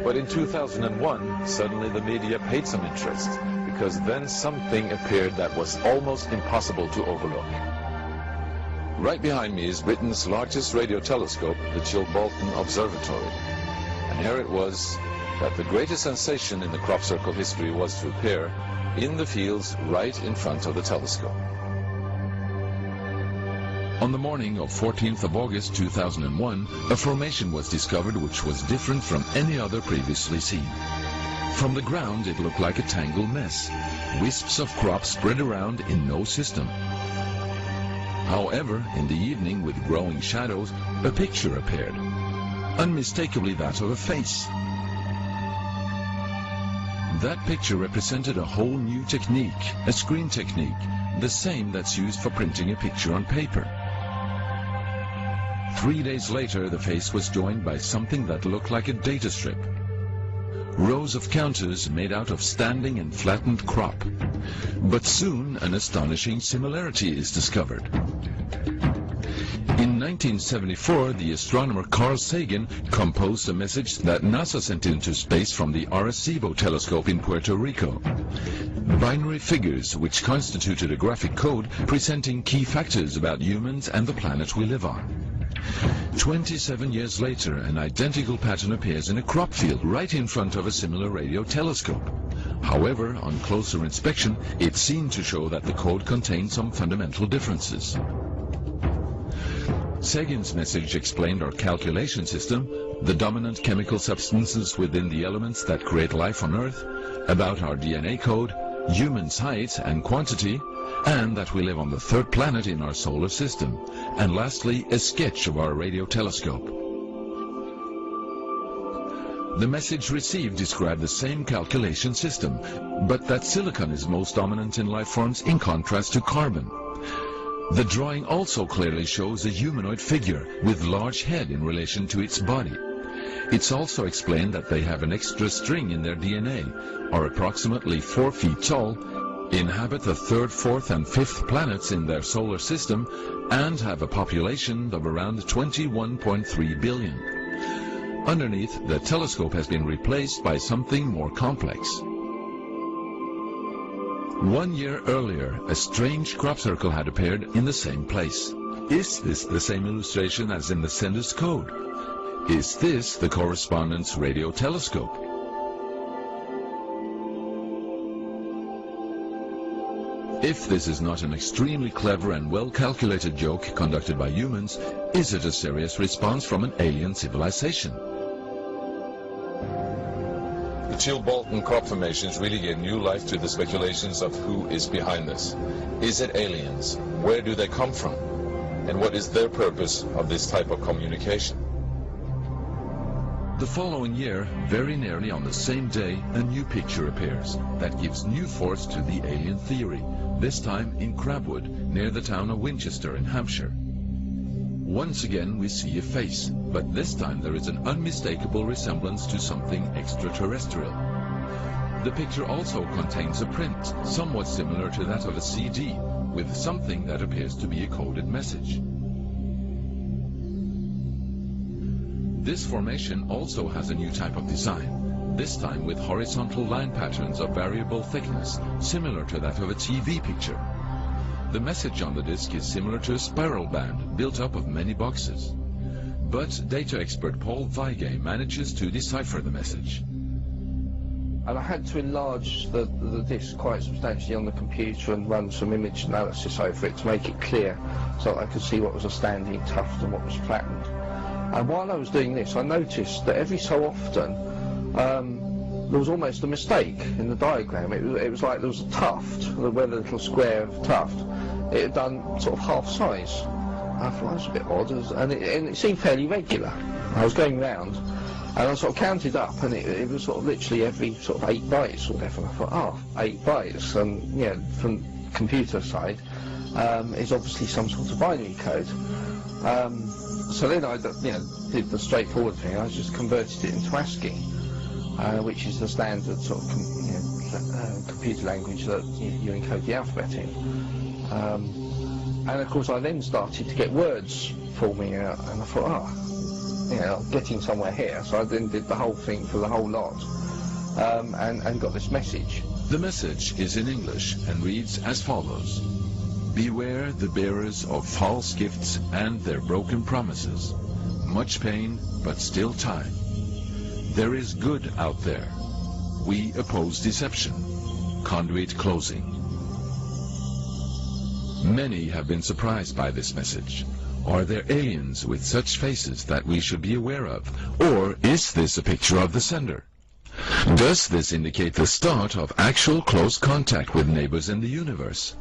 But in 2001, suddenly the media paid some interest, because then something appeared that was almost impossible to overlook. Right behind me is Britain's largest radio telescope, the Chilbolton Observatory. And here it was that the greatest sensation in the crop circle history was to appear in the fields right in front of the telescope. On the morning of 14th of August 2001, a formation was discovered which was different from any other previously seen. From the ground it looked like a tangled mess, wisps of crops spread around in no system. However, in the evening with growing shadows, a picture appeared, unmistakably that of a face. That picture represented a whole new technique, a screen technique, the same that's used for printing a picture on paper. 3 days later, the face was joined by something that looked like a data strip. Rows of counters made out of standing and flattened crop. But soon, an astonishing similarity is discovered. In 1974, the astronomer Carl Sagan composed a message that NASA sent into space from the Arecibo telescope in Puerto Rico. Binary figures which constituted a graphic code presenting key factors about humans and the planet we live on. 27 years later, an identical pattern appears in a crop field right in front of a similar radio telescope. However, on closer inspection, it seemed to show that the code contained some fundamental differences. Sagan's message explained our calculation system, the dominant chemical substances within the elements that create life on Earth, about our DNA code, humans' height and quantity, and that we live on the third planet in our solar system, and lastly, a sketch of our radio telescope. The message received described the same calculation system, but that silicon is most dominant in life forms in contrast to carbon. The drawing also clearly shows a humanoid figure with large head in relation to its body. It's also explained that they have an extra string in their DNA, are approximately 4 feet tall, inhabit the 3rd, 4th and 5th planets in their solar system, and have a population of around 21.3 billion. Underneath, the telescope has been replaced by something more complex. 1 year earlier, a strange crop circle had appeared in the same place. Is this the same illustration as in the sender's code? Is this the correspondence radio telescope? If this is not an extremely clever and well-calculated joke conducted by humans, is it a serious response from an alien civilization? The Chilbolton crop formations really gave new life to the speculations of who is behind this. Is it aliens? Where do they come from? And what is their purpose of this type of communication? The following year, very nearly on the same day, a new picture appears that gives new force to the alien theory, this time in Crabwood, near the town of Winchester in Hampshire. Once again we see a face, but this time there is an unmistakable resemblance to something extraterrestrial. The picture also contains a print, somewhat similar to that of a CD, with something that appears to be a coded message. This formation also has a new type of design, this time with horizontal line patterns of variable thickness, similar to that of a TV picture. The message on the disk is similar to a spiral band built up of many boxes. But data expert Paul Weige manages to decipher the message. And I had to enlarge the disk quite substantially on the computer and run some image analysis over it to make it clear so that I could see what was a standing tuft and what was flattened. And while I was doing this, I noticed that every so often there was almost a mistake in the diagram. It was like there was a tuft, where the little square of tuft, it had done sort of half size. I thought that was a bit odd, and it seemed fairly regular. I was going round, and I sort of counted up, and it was sort of literally every sort of 8 bytes or whatever. And I thought, oh, 8 bytes, and yeah, from computer side, is obviously some sort of binary code. So then I did the straightforward thing. I just converted it into ASCII, which is the standard sort of computer language that you encode the alphabet in. And of course I then started to get words forming out, and I thought, I'm getting somewhere here. So I then did the whole thing for the whole lot, and got this message. The message is in English and reads as follows. Beware the bearers of false gifts and their broken promises. Much pain, but still time. There is good out there. We oppose deception. Conduit closing. Many have been surprised by this message. Are there aliens with such faces that we should be aware of? Or is this a picture of the sender? Does this indicate the start of actual close contact with neighbors in the universe?